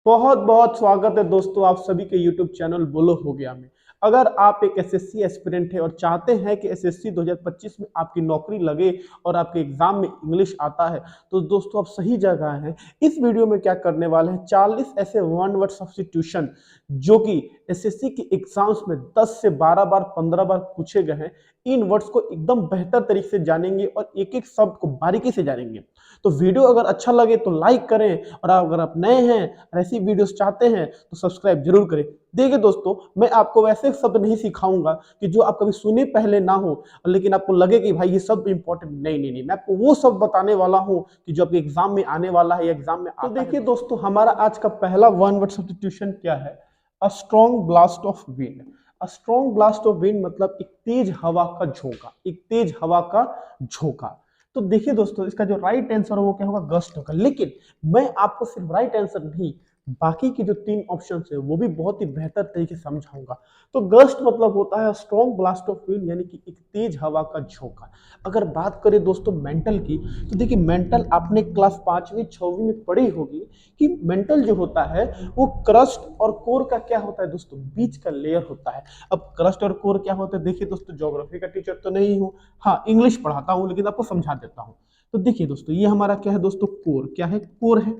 बहुत बहुत स्वागत है दोस्तों आप सभी के YouTube चैनल बोलो हो गया में। अगर आप एक एसएससी एस्पिरेंट है और चाहते हैं कि एसएससी 2025 में आपकी नौकरी लगे और आपके एग्जाम में इंग्लिश आता है तो दोस्तों आप सही जगह हैं। इस वीडियो में क्या करने वाले हैं 40 ऐसे वन वर्ड सब्स्टिट्यूशन जो कि एसएससी के एग्जाम्स में 10 से 12 बार 15 बार पूछे गए हैं। इन वर्ड्स को एकदम बेहतर तरीके से जानेंगे और एक एक शब्द को बारीकी से जानेंगे। तो वीडियो अगर अच्छा लगे तो लाइक करें और अगर आप नए हैं और ऐसी वीडियोस चाहते हैं तो सब्सक्राइब जरूर करें। देखिए दोस्तों, मैं आपको वैसे शब्द नहीं सिखाऊंगा कि जो आप कभी सुने पहले ना हो, लेकिन आपको लगे कि भाई ये शब्द इंपॉर्टेंट नहीं, मैं आपको वो शब्द बताने वाला हूं कि जो आपके एग्जाम में आने वाला है या एग्जाम में आता है। तो देखिए दोस्तों, हमारा आज का पहला वन वर्ड सब्स्टिट्यूशन क्या है? A strong blast of wind. A strong blast of wind मतलब एक तेज हवा का झोंका, एक तेज हवा का झोंका। तो देखिए दोस्तों, इसका जो राइट आंसर है वो क्या होगा? गस्ट होगा। लेकिन मैं आपको सिर्फ राइट आंसर नहीं, बाकी की जो तीन ऑप्शन है वो भी बहुत ही बेहतर तरीके से समझाऊंगा। तो गस्ट मतलब होता है स्ट्रॉन्ग ब्लास्ट ऑफ विंड, यानी कि एक तेज हवा का झोंका। अगर बात करें दोस्तों मेंटल की, तो देखिए मेंटल आपने क्लास 5वीं 6वीं में पढ़ी होगी कि मेंटल जो होता है वो क्रस्ट और कोर का क्या होता है दोस्तों? बीच का लेयर होता है। अब क्रस्ट और कोर क्या होता है? देखिए दोस्तों, ज्योग्राफी का टीचर तो नहीं हूं, हाँ इंग्लिश पढ़ाता हूं, लेकिन आपको समझा देता हूं। तो देखिए दोस्तों, ये हमारा क्या है दोस्तों? कोर। क्या है? कोर है।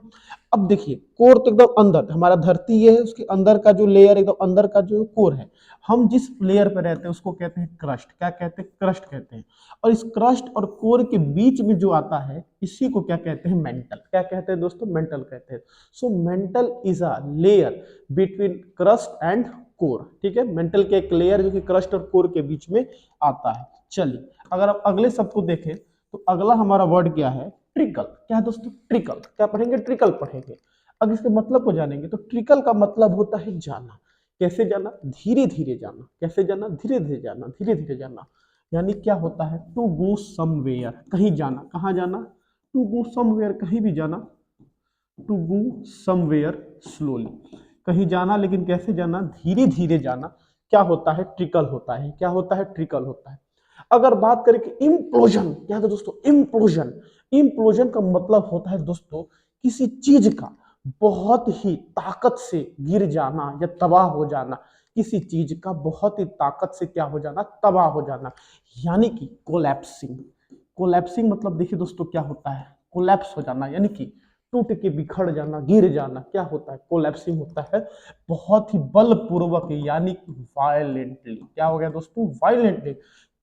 अब देखिए, कोर तो एकदम अंदर, हमारा धरती ये है, उसके अंदर का जो लेयर एकदम अंदर का जो कोर है, हम जिस लेयर पे रहते हैं उसको कहते हैं क्रस्ट। क्या कहते हैं? क्रस्ट कहते हैं। और इस क्रस्ट और कोर के बीच में जो आता है इसी को क्या कहते हैं? मेंटल। क्या कहते हैं दोस्तों? मेंटल कहते हैं। So mental is a layer between crust and core. ठीक है, मेंटल के एक लेयर जो कि क्रस्ट और कोर के बीच में आता है। चलिए, अगर आप अगले शब्द को देखें तो अगला हमारा वर्ड क्या है? ट्रिकल। क्या है दोस्तों? ट्रिकल। क्या पढ़ेंगे? ट्रिकल पढ़ेंगे। अब इसके मतलब को जानेंगे तो ट्रिकल का मतलब होता है जाना। कैसे जाना? धीरे धीरे जाना। कैसे जाना? धीरे धीरे जाना, धीरे धीरे जाना। यानी क्या होता है? टू गो समवेयर, कहीं जाना। कहाँ जाना? टू गो समवेयर, कहीं भी जाना। टू गो समवेयर स्लोली, कहीं जाना लेकिन कैसे जाना? धीरे धीरे जाना। क्या होता है? ट्रिकल होता है। क्या होता है? ट्रिकल होता है। अगर बात करें कि इम्प्लोजन, क्या है दोस्तों? इम्प्लोजन। इम्प्लोजन का मतलब होता है दोस्तों किसी चीज का बहुत ही ताकत से गिर जाना या तबाह हो जाना। किसी चीज का बहुत ही ताकत से क्या हो जाना? तबाह हो जाना, यानी कि कोलैप्सिंग। कोलैप्सिंग मतलब देखिए दोस्तों क्या होता है? कोलैप्स हो जाना, यानी कि टूट के बिखर जाना, गिर जाना। क्या होता है? कोलैप्सिंग होता है। बहुत ही बलपूर्वक, यानी कि वायलेंटली। क्या हो गया दोस्तों? वायलेंटली।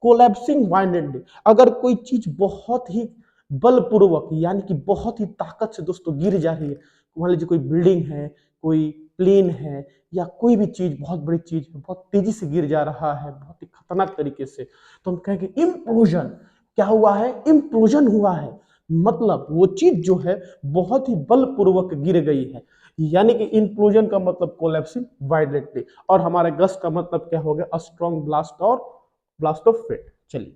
Collapsing violently. अगर कोई चीज बहुत ही बलपूर्वक यानी कि बहुत ही ताकत से दोस्तों गिर जा रही है, मान लीजिए कोई बिल्डिंग है, कोई प्लेन है, या कोई भी चीज, बहुत बड़ी चीज बहुत तेजी से गिर जा रहा है, बहुत ही खतरनाक तरीके से, तो हम कहेंगे इम्प्लोजन। क्या हुआ है? इम्प्लोजन हुआ है। मतलब वो चीज जो है बहुत ही बलपूर्वक गिर गई है, यानी कि इम्प्लोजन का मतलब कोलैप्सिंग वायलेंटली। और हमारे गस्ट का मतलब क्या हो गया? स्ट्रॉन्ग ब्लास्ट और ब्लास्ट ऑफ विंड। चलिए,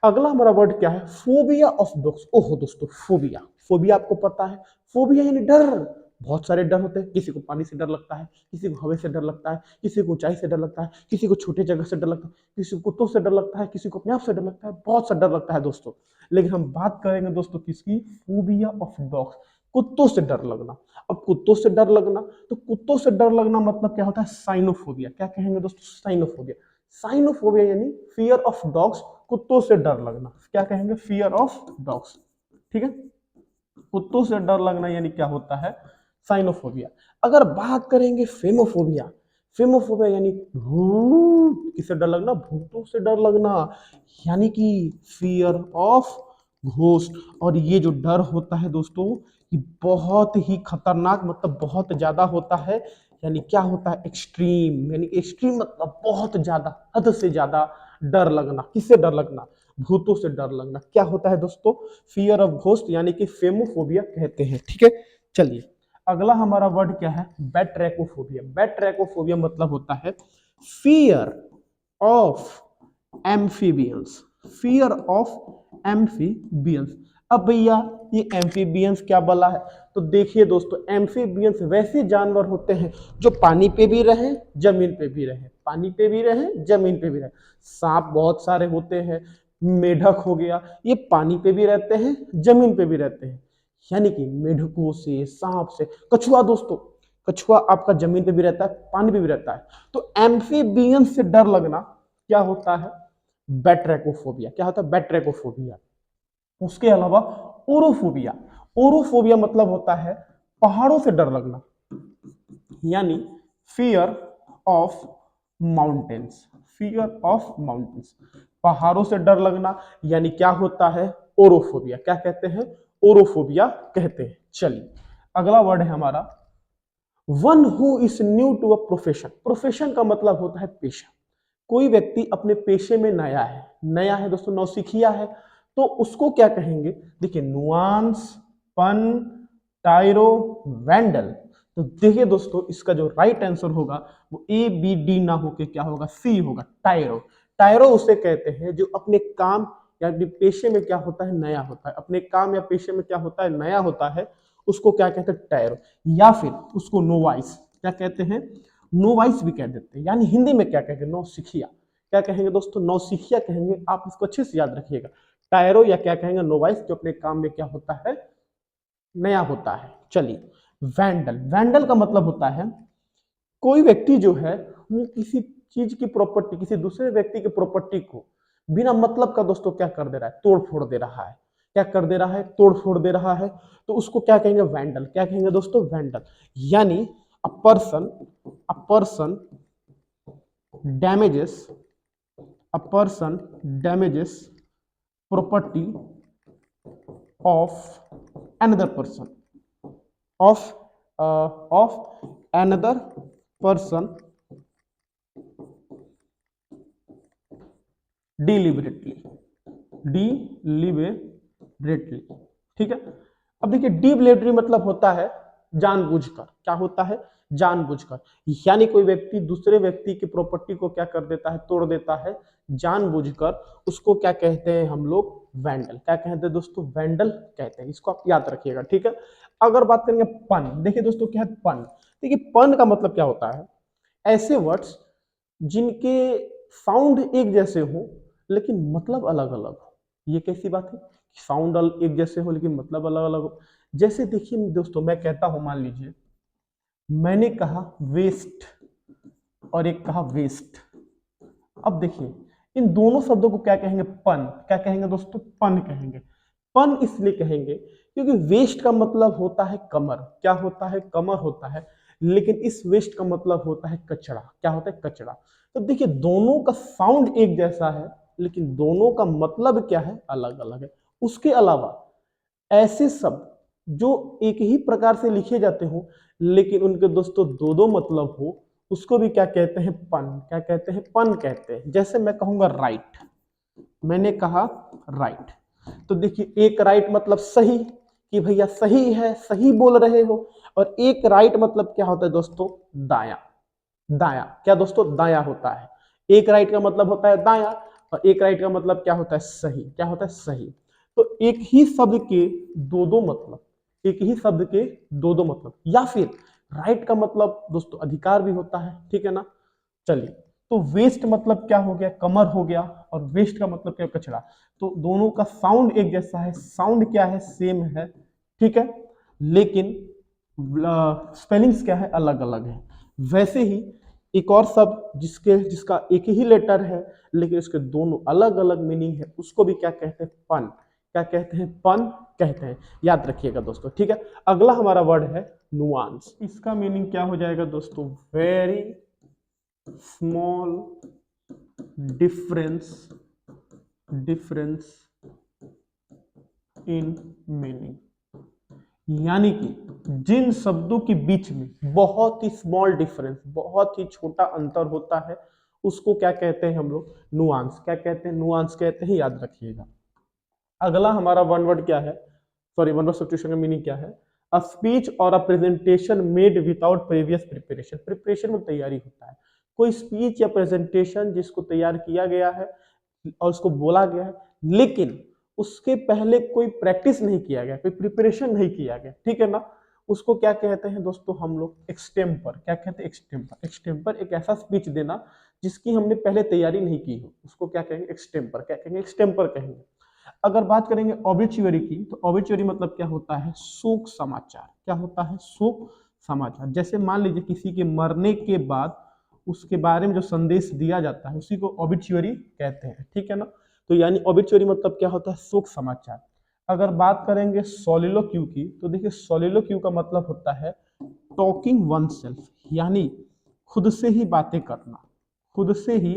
अगला हमारा वर्ड क्या है? Phobia of dogs. ओहो दोस्तों, फोबिया। फोबिया आपको पता है? फोबिया यानी डर। बहुत सारे डर होते हैं। किसी को पानी से डर लगता है, किसी को हवा से डर लगता है, किसी को ऊंचाई से डर लगता है, किसी को छोटे जगह से डर लगता है, किसी को कुत्तों से डर लगता है, किसी को अपने आप से डर लगता है। बहुत सा डर लगता है दोस्तों। लेकिन हम बात करेंगे दोस्तों किसकी? Phobia of dogs. कुत्तों से डर लगना। अब कुत्तों से डर लगना, तो कुत्तों से डर लगना मतलब क्या होता है? साइनोफोबिया। क्या कहेंगे दोस्तों? साइनोफोबिया। साइनोफोबिया यानी फियर ऑफ डॉग्स, कुत्तों से डर लगना। क्या कहेंगे? Fear of dogs. ठीक है, कुत्तों से डर लगना यानी क्या होता है? साइनोफोबिया। अगर बात करेंगे फेमोफोबिया, फेमोफोबिया यानी भूत। किससे डर लगना? भूतों से डर लगना, यानी कि फियर ऑफ घोस्ट। और ये जो डर होता है दोस्तों, ये बहुत ही खतरनाक, मतलब बहुत ज्यादा होता है। यानी क्या होता है? एक्सट्रीम। यानी एक्सट्रीम मतलब बहुत ज्यादा, हद से ज्यादा डर लगना। किससे डर लगना? भूतों से डर लगना। क्या होता है दोस्तों? फियर ऑफ घोस्ट, यानी कि फेमोफोबिया कहते हैं। ठीक है, चलिए, अगला हमारा वर्ड क्या है? बैट्रैकोफोबिया। बैट्रैकोफोबिया मतलब होता है fear of amphibians. Fear of amphibians. अब भैया ये एम्फीबियंस क्या बला है? तो देखिए दोस्तों, एम्फीबियंस वैसे जानवर होते हैं जो पानी पे भी रहे, जमीन पे भी रहे। पानी पे भी रहे, जमीन पे भी रहे। सांप बहुत सारे होते हैं, मेढक हो गया, ये पानी पे भी रहते हैं, जमीन पे भी रहते हैं। यानी कि मेढकों से, सांप से, कछुआ दोस्तों, कछुआ आपका जमीन पे भी रहता है, पानी पे भी रहता है। तो एम्फीबियन से डर लगना क्या होता है? बैट्रैकोफोबिया। क्या होता है? बैट्रैकोफोबिया। उसके अलावा ओरोफोबिया। ओरोफोबिया मतलब होता है पहाड़ों से डर लगना, यानी fear of mountains. Fear of mountains, पहाड़ों से डर लगना, यानी क्या होता है? ओरोफोबिया। क्या कहते हैं? ओरोफोबिया कहते हैं। चलिए अगला वर्ड है हमारा one who is new to a profession. Profession का मतलब होता है पेशा। कोई व्यक्ति अपने पेशे में नया है, नया है दोस्तों, नौसिखिया है, तो उसको क्या कहेंगे? देखिए नुआंस, पन, टायरो, वैंडल। तो देखिए दोस्तों इसका जो राइट आंसर होगा वो ए बी डी ना होके क्या होगा? सी होगा, टायरो। टायरो उसे कहते हैं जो अपने काम या अपने पेशे में क्या होता है? नया होता है। अपने काम या पेशे में क्या होता है? नया होता है, उसको क्या कहते हैं? टायरो। या फिर उसको नोवाइस क्या कहते हैं? नोवाइस भी कह देते हैं, यानी हिंदी में क्या कहेंगे? नौसिखिया। क्या कहेंगे दोस्तों? नौसिखिया कहेंगे। आप इसको अच्छे से याद रखिएगा। टायरो या क्या कहेंगे? नोवाइस, जो अपने काम में क्या होता है? नया होता है। चलिए वैंडल। वैंडल का मतलब होता है कोई व्यक्ति जो है वो किसी चीज की प्रॉपर्टी, किसी दूसरे व्यक्ति की प्रॉपर्टी को बिना मतलब का दोस्तों क्या कर दे रहा है? तोड़ फोड़ दे रहा है। क्या कर दे रहा है? तोड़ फोड़ दे रहा है। तो उसको क्या कहेंगे? वैंडल। क्या कहेंगे दोस्तों? वैंडल। यानी a person damages a person damages property of another person of of another person deliberately deliberately। ठीक है। अब देखिए डिलिबरेटली मतलब होता है जानबूझकर। क्या होता है? जानबूझकर। यानी कोई व्यक्ति दूसरे व्यक्ति की प्रॉपर्टी को क्या कर देता है? तोड़ देता है जानबूझकर। उसको क्या कहते हैं हम लोग? वैंडल। क्या कहते हैं दोस्तों? वैंडल कहते हैं। इसको आप याद रखिएगा। ठीक है। अगर बात करेंगे पन, देखिए दोस्तों क्या है पन। देखिए पन का मतलब क्या होता है? ऐसे वर्ड्स जिनके साउंड एक जैसे हो लेकिन मतलब अलग अलग हो। ये कैसी बात है? साउंड एक जैसे हो लेकिन मतलब अलग अलग हो। जैसे देखिए दोस्तों मैं कहता हूं, मान लीजिए मैंने कहा वेस्ट और एक कहा वेस्ट। अब देखिए इन दोनों शब्दों को क्या कहेंगे? पन। क्या कहेंगे दोस्तों? पन कहेंगे। पन इसलिए कहेंगे क्योंकि वेस्ट का मतलब होता है कमर। क्या होता है? कमर होता है। लेकिन इस वेस्ट का मतलब होता है कचरा। क्या होता है? कचरा। तो देखिए दोनों का साउंड एक जैसा है लेकिन दोनों का मतलब क्या है? अलग अलग है। उसके अलावा ऐसे शब्द जो एक ही प्रकार से लिखे जाते हो लेकिन उनके दोस्तों दो दो मतलब हो, उसको भी क्या कहते हैं? पन। क्या कहते हैं? पन कहते हैं। जैसे मैं कहूंगा राइट, मैंने कहा राइट, तो देखिए एक राइट मतलब सही, कि भैया सही है, सही बोल रहे हो। और एक राइट मतलब क्या होता है दोस्तों? दाया। दाया। क्या दोस्तों? दाया होता है। एक राइट का मतलब होता है दाया और एक राइट का मतलब क्या होता है? सही। क्या होता है? सही। तो एक ही शब्द के दो दो मतलब, एक ही शब्द के दो दो मतलब। या फिर राइट का मतलब दोस्तों अधिकार भी होता है। ठीक है ना। चलिए तो वेस्ट मतलब क्या हो गया? कमर हो गया। और वेस्ट का मतलब क्या? कचरा। तो दोनों का साउंड एक जैसा है, साउंड क्या है? सेम है। ठीक है। लेकिन स्पेलिंग्स क्या है? अलग अलग है। वैसे ही एक और शब्द जिसका एक ही लेटर है लेकिन उसके दोनों अलग अलग मीनिंग है, उसको भी क्या कहते हैं? पन। क्या कहते हैं? पन कहते हैं। याद रखिएगा दोस्तों। ठीक है। अगला हमारा वर्ड है नुआंस। इसका मीनिंग क्या हो जाएगा दोस्तों? Very small difference in meaning. यानी कि जिन शब्दों के बीच में बहुत ही स्मॉल डिफरेंस, बहुत ही छोटा अंतर होता है, उसको क्या कहते हैं हम लोग? नुआंस। क्या कहते हैं? नुआंस कहते हैं। याद रखिएगा। अगला हमारा वन वर्ड क्या है? सॉरी, वन वर्ड सब्स्टिट्यूशन का मीनिंग क्या है? अ स्पीच और a presentation made without previous preparation. Preparation में तैयारी होता है। कोई स्पीच या प्रेजेंटेशन जिसको तैयार किया गया है और उसको बोला गया है लेकिन उसके पहले कोई प्रैक्टिस नहीं किया गया, कोई प्रिपरेशन नहीं किया गया। ठीक है ना। उसको क्या कहते हैं दोस्तों हम लोग? एक्सटेम्पर। क्या कहते हैं? एक्सटेम्पर। एक्सटेम्पर एक ऐसा स्पीच देना जिसकी हमने पहले तैयारी नहीं की हो, उसको क्या कहेंगे? एक्सटेम्पर। क्या कहेंगे? एक्सटेम्पर कहेंगे। अगर बात करेंगे ऑबिचुअरी की, तो ऑबिचुअरी मतलब क्या होता है? शोक समाचार। क्या होता है? शोक समाचार। जैसे मान लीजिए किसी के मरने के बाद उसके बारे में जो संदेश दिया जाता है उसी को ऑबिचुअरी कहते हैं, ठीक है ना। तो यानी ऑबिचुअरी मतलब क्या होता है, शोक समाचार। अगर बात करेंगे सोलिलोक्यू की, तो देखिए सोलिलोक्यू का मतलब होता है टॉकिंग वन सेल्फ, यानी खुद से ही बातें करना, खुद से ही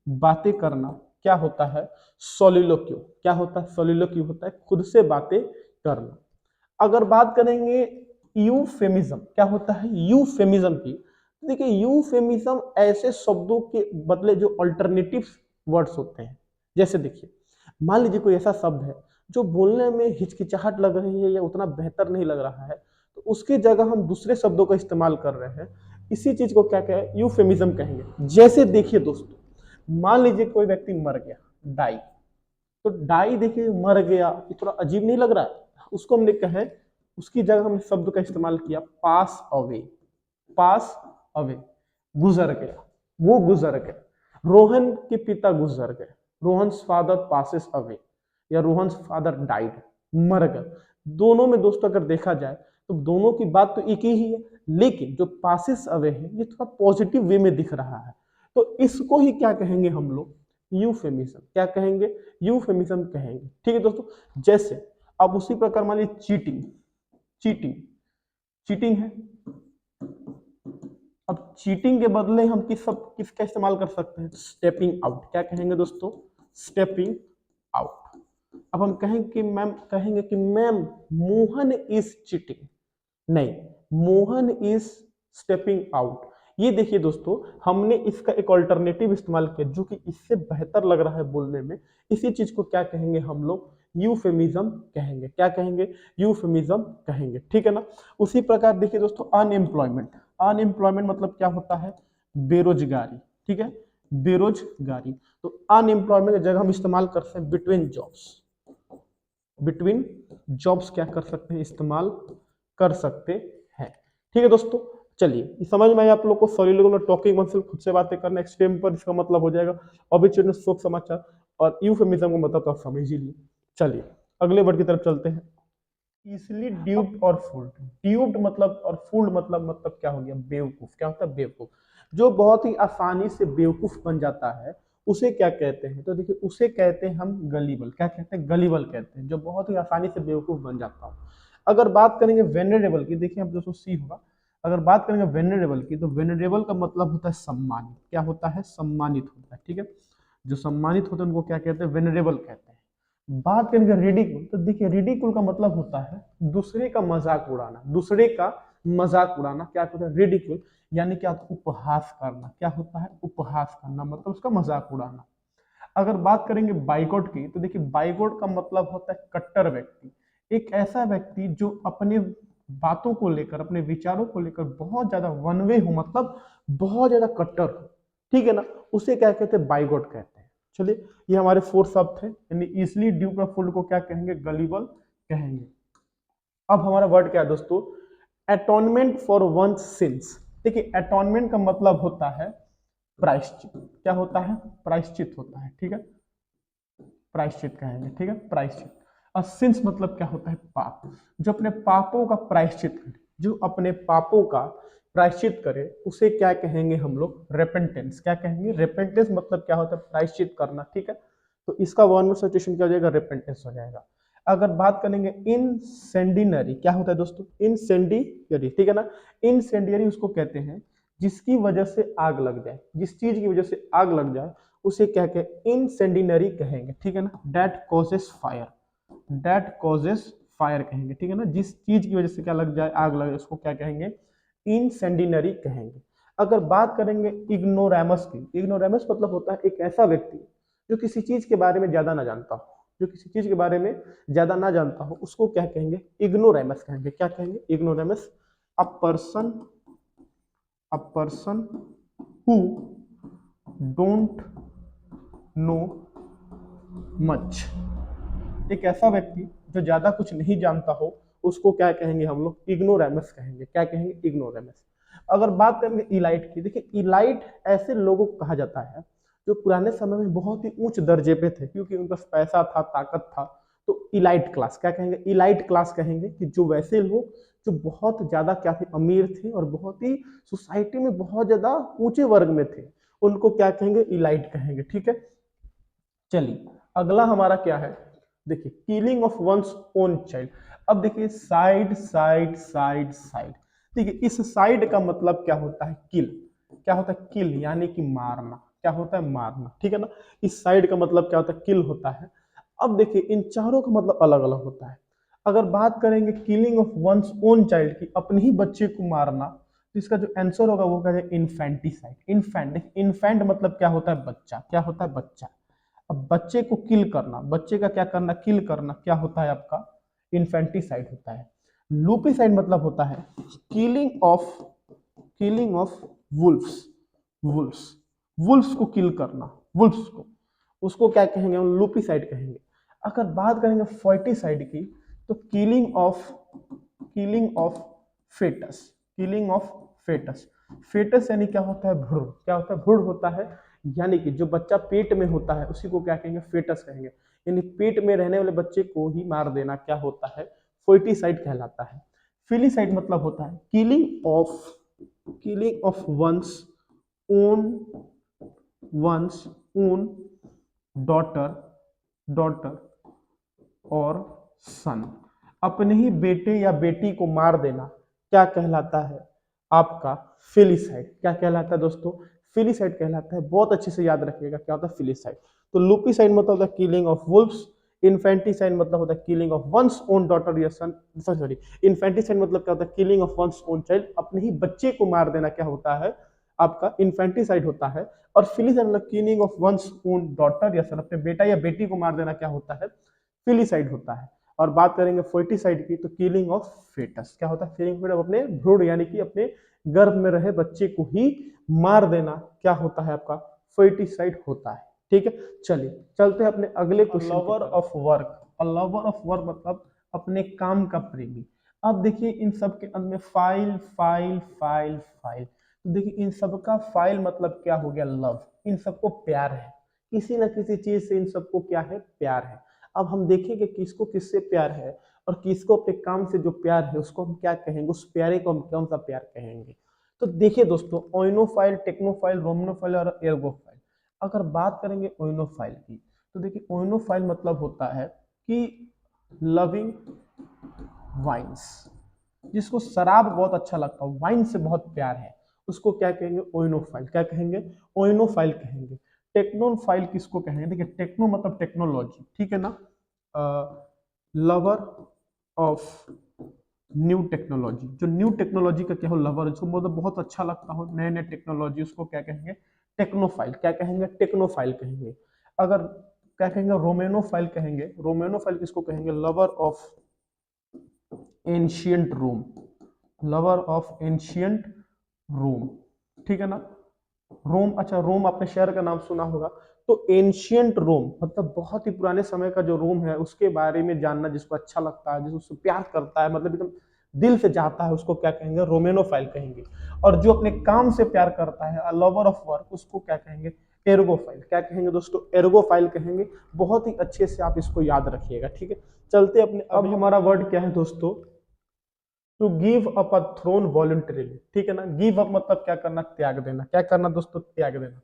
बातें करना क्या होता है, सोलिलोक्यू। क्या होता है, सोलिलोक्यू होता है खुद से बातें करना। अगर बात करेंगे यूफेमिज्म, क्या होता है यूफेमिज्म की, देखिए यूफेमिज्म ऐसे शब्दों के बदले जो अल्टरनेटिव वर्ड्स होते हैं। जैसे देखिए मान लीजिए कोई ऐसा शब्द है जो बोलने में हिचकिचाहट लग रही है या उतना बेहतर नहीं लग रहा है, तो उसकी जगह हम दूसरे शब्दों का इस्तेमाल कर रहे हैं, इसी चीज को क्या कहें, यूफेमिज्म कहेंगे। जैसे देखिए दोस्तों, मान लीजिए कोई व्यक्ति मर गया, डाई, तो डाई देखिए मर गया, ये थोड़ा अजीब नहीं लग रहा है, उसको हमने कहे, उसकी जगह हमने शब्द का इस्तेमाल किया पास अवे। पास अवे, गुजर गया, वो गुजर गए। रोहन के पिता गुजर गए, रोहन्स फादर पासेस अवे, या रोहन्स फादर डाइड, मर गए। दोनों में दोस्तों अगर देखा जाए तो दोनों की बात तो एक ही है, लेकिन जो पासेस अवे है ये थोड़ा पॉजिटिव वे में दिख रहा है, तो इसको ही क्या कहेंगे हम लोग, यूफेमिज्म। क्या कहेंगे, यूफेमिज्म कहेंगे, ठीक है दोस्तों। जैसे अब उसी प्रकार मान लीजिए चीटिंग, चीटिंग, चीटिंग है। अब चीटिंग के बदले हम किसका इस्तेमाल कर सकते हैं, स्टेपिंग आउट। क्या कहेंगे दोस्तों, स्टेपिंग आउट। अब हम कहेंगे कि मैम मोहन इज चीटिंग, नहीं, मोहन इज स्टेपिंग आउट। ये देखिए दोस्तों, हमने इसका एक ऑल्टरनेटिव इस्तेमाल किया जो कि इससे बेहतर लग रहा है बोलने में। इसी चीज को क्या कहेंगे हम लोग, यूफेमिज्म कहेंगे। क्या कहेंगे, यूफेमिज्म कहेंगे, ठीक है ना। उसी प्रकार देखिए दोस्तों, अनएम्प्लॉयमेंट। अनएम्प्लॉयमेंट मतलब क्या होता है, बेरोजगारी, ठीक है, बेरोजगारी। तो अनएम्प्लॉयमेंट की जगह हम इस्तेमाल करते हैं बिटवीन जॉब्स। बिटवीन जॉब्स क्या कर सकते हैं, इस्तेमाल कर सकते हैं, ठीक है दोस्तों। चलिए समझ में आया आप लोग को, सोलिलोक्यू में टॉकिंग वन सेल्फ, खुद से बातें करना। एक्सटेम्पर इसका मतलब हो जाएगा ऑबिचुअरी शोक समाचार, और यूफेमिज्म का मतलब तो आप समझ ही लिए। चलिए अगले वर्ड की तरफ चलते हैं। इजिली ड्यूप्ड और फूल्ड। ड्यूप्ड मतलब और फूल्ड मतलब क्या हो गया, बेवकूफ। क्या होता है, बेवकूफ। जो बहुत ही आसानी से बेवकूफ बन जाता है उसे क्या कहते हैं, तो देखिए उसे कहते हैं हम गलीबल। क्या कहते हैं, गलीबल कहते हैं, जो बहुत ही आसानी से बेवकूफ बन जाता है। अगर बात करेंगे वेनरेबल की, देखिए अब दोस्तों सी होगा। अगर बात करेंगे वेनरेबल की, तो वेनरेबल का मतलब होता है सम्मानित। क्या होता है, सम्मानित होता है, ठीक है। जो सम्मानित होते हैं उनको क्या कहते हैं, वेनरेबल कहते हैं। बात करेंगे रिडिकुल, तो देखिए रिडिकुल का मतलब होता है दूसरे का मजाक उड़ाना, दूसरे का मजाक उड़ाना। क्या होता है रिडिकुल, यानी क्या, उपहास करना। क्या होता है, उपहास करना, मतलब उसका मजाक उड़ाना। अगर बात करेंगे बाइकॉट की, तो देखिए बाइकॉट का मतलब होता है कट्टर व्यक्ति। एक ऐसा व्यक्ति जो अपने बातों को लेकर, अपने विचारों को लेकर बहुत ज्यादा वन वे हो, मतलब बहुत ज्यादा कट्टर हो, ठीक है ना, उसे क्या कहते हैं, बाइकॉट कहते हैं। चलिए ये हमारे 4 शब्द थे, यानी इजिली ड्यूप्ड और फूल्ड को क्या कहेंगे, गलीबल कहेंगे। अब हमारा वर्ड क्या है दोस्तों, एटोनमेंट फॉर वन सिंस। देखिए एटोनमेंट का मतलब होता है प्रायश्चित। क्या होता है, प्रायश्चित होता है, ठीक है, प्रायश्चित कहेंगे, ठीक है, प्रायश्चित। और सिंस मतलब क्या होता है, पाप। जो अपने पापों का प्रायश्चित करे, जो अपने पापों का प्रायश्चित करे उसे क्या कहेंगे हम लोग, रेपेंटेंस। क्या कहेंगे, रेपेंटेंस मतलब क्या होता है, प्रायश्चित करना, ठीक है। तो इसका वन वर्ड सब्स्टिट्यूशन क्या हो जाएगा, रेपेंटेंस हो जाएगा। अगर बात करेंगे इंसेंडिनरी, क्या होता है दोस्तों, इंसेंडियरी, ठीक है ना। इंसेंडियरी उसको कहते हैं जिसकी वजह से आग लग जाए, जिस चीज की वजह से आग लग जाए उसे क्या कहें, इंसेंडिनरी कहेंगे, ठीक है ना। That causes fire, that causes fire कहेंगे, ठीक है ना। जिस चीज की वजह से क्या लग जाए, आग लग जाए, उसको क्या कहेंगे, इंसेंडिनरी कहेंगे। अगर बात करेंगे इग्नोरामस की, इग्नोरामस मतलब होता है एक ऐसा व्यक्ति जो किसी चीज के बारे में ज्यादा ना जानता हो, जो किसी चीज के बारे में ज्यादा ना जानता हो उसको क्या कहेंगे, इग्नोरामस कहेंगे। क्या कहेंगे, ignoramus. A person, a person who don't know much. एक ऐसा व्यक्ति जो ज्यादा कुछ नहीं जानता हो उसको क्या कहेंगे हम लोग, इग्नोरामस कहेंगे। क्या कहेंगे, इग्नोरामस। अगर बात करेंगे इलाइट की, देखिए इलाइट ऐसे लोगों को कहा जाता है जो पुराने समय में बहुत ही उच्च दर्जे पे थे, क्योंकि उनके पास पैसा था, ताकत था, तो इलाइट क्लास क्या कहेंगे, इलाइट क्लास कहेंगे कि जो वैसे लोग जो बहुत ज्यादा क्या थे, अमीर थे और बहुत ही सोसाइटी में बहुत ज्यादा ऊंचे वर्ग में थे, उनको क्या कहेंगे, इलाइट कहेंगे। ठीक है, चलिए अगला हमारा क्या है, देखिए killing of one's own child. अब देखिए साइड साइड साइड साइड, देखिए इस साइड का मतलब क्या होता है, किल। क्या होता है, किल यानी कि मारना। क्या होता है, मारना। ठीक है ना, इस साइड का मतलब क्या होता है, किल होता है। अब देखिए इन चारों का मतलब अलग अलग होता है। अगर बात करेंगे killing of one's own child की, अपने ही बच्चे को मारना, तो इसका जो आंसर होगा वो क्या है, इन्फेंटिसाइड। इन्फेंट, इन्फेंट मतलब क्या होता है, बच्चा। क्या होता है, बच्चा। अब बच्चे को किल करना, बच्चे का क्या करना, किल करना, क्या होता है आपका, इन्फेंटिसाइड होता है। लूपिसाइड मतलब होता है killing of wolves. Wolves, wolves को किल करना, वुल्फ्स को, उसको क्या कहेंगे, हम लूपिसाइड कहेंगे। अगर बात करेंगे फर्टिसाइड की, तो killing of foetus. Killing of foetus, foetus यानी क्या होता है, भ्रूण। क्या होता है, भ्रूण होता है। यानी कि जो बच्चा पेट में होता है उसी को क्या कहेंगे, फेटस कहेंगे। यानी पेट में रहने वाले बच्चे को ही मार देना क्या होता है, फोइटिसाइड कहलाता है। फिलिसाइड मतलब होता है killing of own one's own daughter daughter और सन, अपने ही बेटे या बेटी को मार देना क्या कहलाता है, आपका फिलिसाइड। क्या कहलाता है दोस्तों, फिलिसाइड कहलाता है। बहुत अच्छे से याद रखिएगा क्या होता है, फिलिसाइड। तो लुपिसाइड मतलब होता है किलिंग ऑफ वुल्फ्स, इन्फेंटिसाइड मतलब होता है killing of one's own daughter या सन, सॉरी, इन्फेंटिसाइड मतलब क्या होता है, killing of one's own child, अपने ही बच्चे को मार देना क्या होता है, आपका इन्फेंटिसाइड होता है। और फिलिसाइड मतलब killing of one's own daughter या सन, अपने बेटा या बेटी को मार देना क्या होता है, फिलिसाइड होता है। और बात करेंगे फोर्टिसाइड की, तो किलिंग ऑफ फेटस। क्या होता है, किलिंग फेटस, अपने भ्रूण यानी कि अपने गर्भ में रहे बच्चे को ही मार देना क्या होता है, आपका फोर्टिसाइड होता है। ठीक है, चलिए चलते हैं अपने अगले question. Lover of work, lover of work मतलब अपने काम का प्रेमी। अब देखिए इन सब के अंत में फाइल फाइल फाइल फाइल, तो देखिए इन सब का फाइल मतलब क्या हो गया, लव। इन सबको प्यार है, किसी ना किसी चीज से इन सबको क्या है, प्यार है। अब हम देखेंगे किसको किससे प्यार है और किसको अपने काम से जो प्यार है उसको हम क्या कहेंगे, उस प्यारे को हम कौन सा प्यार कहेंगे। तो देखिए दोस्तों, ओइनोफाइल, टेक्नोफाइल, रोमनोफाइल और एर्गोफाइल। अगर बात करेंगे ओइनोफाइल की, तो देखिए ओइनोफाइल मतलब होता है कि लविंग वाइन्स, जिसको शराब बहुत अच्छा लगता है, वाइन से बहुत प्यार है, उसको क्या कहेंगे, ओइनोफाइल। क्या कहेंगे, ओइनोफाइल कहेंगे। टेक्नोफाइल किसको कहेंगे, देखिए टेक्नो मतलब टेक्नोलॉजी, ठीक है ना, लवर ऑफ न्यू टेक्नोलॉजी, जो न्यू टेक्नोलॉजी का क्या हो, लवर, जिसको मतलब बहुत अच्छा लगता हो नए नए टेक्नोलॉजी, उसको क्या कहेंगे, टेक्नोफाइल। क्या कहेंगे, टेक्नोफाइल कहेंगे। अगर क्या कहेंगे, रोमेनोफाइल कहेंगे। रोमेनोफाइल किसको कहेंगे, lover of ancient Rome, lover of ancient Rome. ठीक है ना, रोम, अच्छा रोम आपने शहर का नाम सुना होगा। तो एंशियंट रोम मतलब बहुत ही पुराने समय का जो रोम है उसके बारे में जानना, जिसको अच्छा लगता है, जिसको प्यार करता है, मतलब एकदम दिल से चाहता है, उसको क्या कहेंगे, रोमेनोफाइल कहेंगे। और जो अपने काम से प्यार करता है, लवर ऑफ वर्क, उसको क्या कहेंगे, एर्गोफाइल। क्या कहेंगे दोस्तों, एर्गोफाइल कहेंगे। बहुत ही अच्छे से आप इसको याद रखिएगा। ठीक है, चलते अपने, अब हमारा वर्ड क्या है दोस्तों, to give up a throne voluntarily. ठीक है ना, गिव अप मतलब क्या करना, त्याग देना। क्या करना दोस्तों, त्याग देना।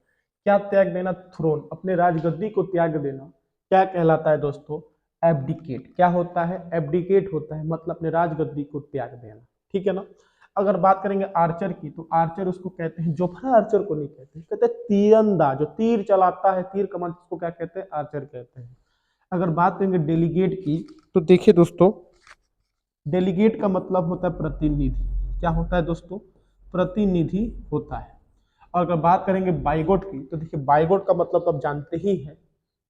क्या त्याग देना, थ्रोन, अपने राजगद्दी को त्याग देना क्या कहलाता है दोस्तों, एब्डिकेट। क्या होता है, एब्डिकेट होता है, मतलब अपने राजगद्दी को त्याग देना। ठीक है ना। अगर बात करेंगे आर्चर की, तो आर्चर उसको कहते हैं, जोफरा आर्चर को नहीं कहते, कहते हैं तीरंदाज, जो तीर चलाता है, तीर कमान, उसको क्या कहते हैं, आर्चर कहते हैं। अगर बात करेंगे डेलीगेट की, तो देखिए दोस्तों, डेलीगेट का मतलब होता है प्रतिनिधि। क्या होता है दोस्तों, प्रतिनिधि होता है। और अगर बात करेंगे बाइगोट की, तो देखिए बाइगोट का मतलब तो आप जानते ही हैं,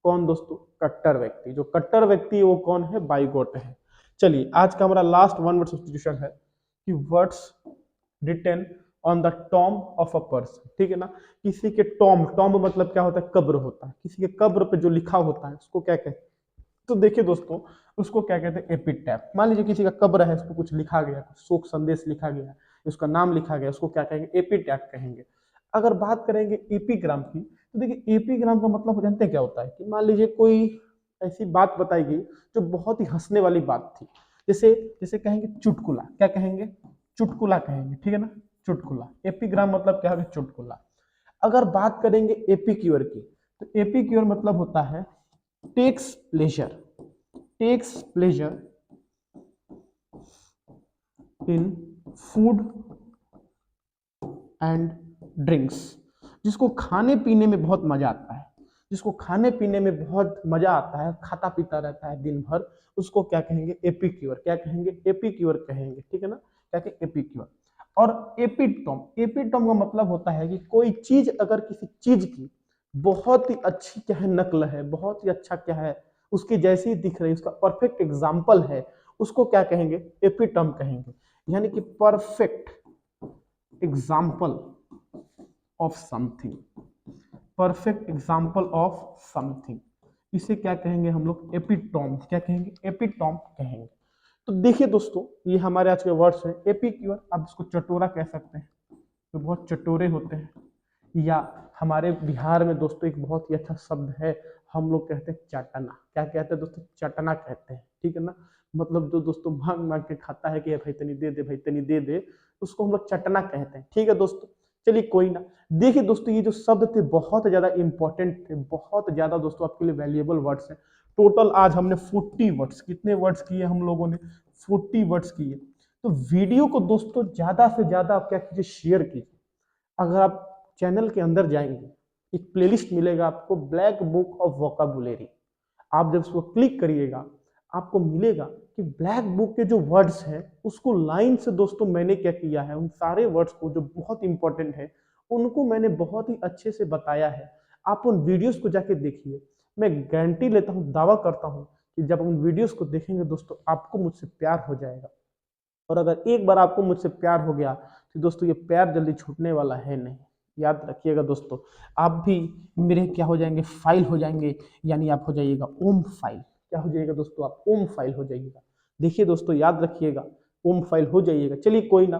कौन दोस्तों, कट्टर व्यक्ति। जो कट्टर व्यक्ति है वो कौन है, बाइगोट है। चलिए आज का हमारा लास्ट वन वर्ड सब्स्टिट्यूशन है कि words written on the tomb of a person. ठीक है ना, किसी के टॉम्ब, टॉम्ब मतलब क्या होता है, कब्र होता है, किसी के कब्र पे जो लिखा होता है उसको क्या कहते हैं, तो देखिए दोस्तों, उसको क्या कहते हैं, एपिटैफ। मान लीजिए किसी का कब्र है, उसको कुछ लिखा गया, कुछ शोक संदेश लिखा गया, उसका नाम लिखा गया, उसको क्या कहेंगे, एपिटैफ कहेंगे। अगर बात करेंगे एपीग्राम की, तो देखिए एपीग्राम का मतलब जानते हैं क्या होता है, कि मान लीजिए कोई ऐसी बात बताई गई जो बहुत ही हंसने वाली बात थी। जैसे जैसे कहेंगे चुटकुला, क्या कहेंगे? चुटकुला कहेंगे, ठीक है ना? चुटकुला, एपिग्राम मतलब क्या होगा? चुटकुला। अगर बात करेंगे एपिक्यूर की, तो एपिक्यूर मतलब होता है takes pleasure, takes pleasure in food and drinks, जिसको खाने पीने में बहुत मजा आता है, जिसको खाने पीने में बहुत मजा आता है, खाता पीता रहता है दिन भर, उसको क्या कहेंगे? एपिक्यूर। क्या कहेंगे? एपिक्यूर कहेंगे, ठीक है ना? क्या कहेंगे? एपिक्यूर। और एपिटोम, एपिटोम का मतलब होता है कि कोई चीज अगर किसी चीज की बहुत ही अच्छी क्या है नकल है, बहुत ही अच्छा क्या है उसकी जैसी ही दिख रही है, उसका परफेक्ट एग्जाम्पल है, उसको क्या कहेंगे? एपिटोम कहेंगे। यानी कि perfect example of something, perfect example of something, इसे क्या कहेंगे हम लोग? एपिटोम। क्या कहेंगे? एपिटोम कहेंगे। तो देखिए दोस्तों, ये हमारे आज के वर्ड्स हैं। एपिक्यूर, आप इसको चटोरा कह सकते हैं, तो बहुत चटोरे होते हैं। या हमारे बिहार में दोस्तों एक बहुत ही अच्छा शब्द है, हम लोग कहते हैं चटना। क्या कहते हैं दोस्तों? चटना कहते हैं, ठीक है ना? मतलब जो दोस्तों मांग मांग के खाता है कि भाई तनी दे दे, भाई तनी दे दे, उसको हम लोग चटना कहते हैं, ठीक है दोस्तों? चलिए कोई ना। देखिए दोस्तों, ये जो शब्द थे बहुत ज्यादा इंपॉर्टेंट थे, बहुत ज्यादा दोस्तों आपके लिए वैल्यूएबल वर्ड्स हैं। टोटल आज हमने 40 वर्ड्स, कितने वर्ड्स किए हम लोगों ने? 40 वर्ड्स किए। तो वीडियो को दोस्तों ज्यादा से ज्यादा आप क्या कीजिए? शेयर कीजिए। अगर आप चैनल के अंदर जाएंगे, एक प्लेलिस्ट मिलेगा आपको, ब्लैक बुक ऑफ वोकाबुलरी। आप जब उसको क्लिक करिएगा, आपको मिलेगा कि ब्लैक बुक के जो वर्ड्स हैं उसको लाइन से दोस्तों मैंने क्या किया है, उन सारे वर्ड्स को जो बहुत इंपॉर्टेंट है उनको मैंने बहुत ही अच्छे से बताया है। आप उन वीडियोस को जाके देखिए। मैं गारंटी लेता हूँ, दावा करता हूँ कि जब उन वीडियोस को देखेंगे दोस्तों, आपको मुझसे प्यार हो जाएगा। और अगर एक बार आपको मुझसे प्यार हो गया तो दोस्तों ये प्यार जल्दी छूटने वाला है नहीं। याद रखिएगा दोस्तों, आप भी मेरे क्या हो जाएंगे? फाइल हो जाएंगे। यानी आप हो जाइएगा ओम फाइल। क्या हो जाइएगा दोस्तों? आप ओम फाइल हो जाइएगा। देखिए दोस्तों, याद रखिएगा, ओम फाइल हो जाइएगा। चलिए कोई ना,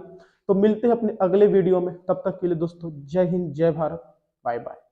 तो मिलते हैं अपने अगले वीडियो में। तब तक के लिए दोस्तों, जय हिंद, जय भारत, बाय बाय।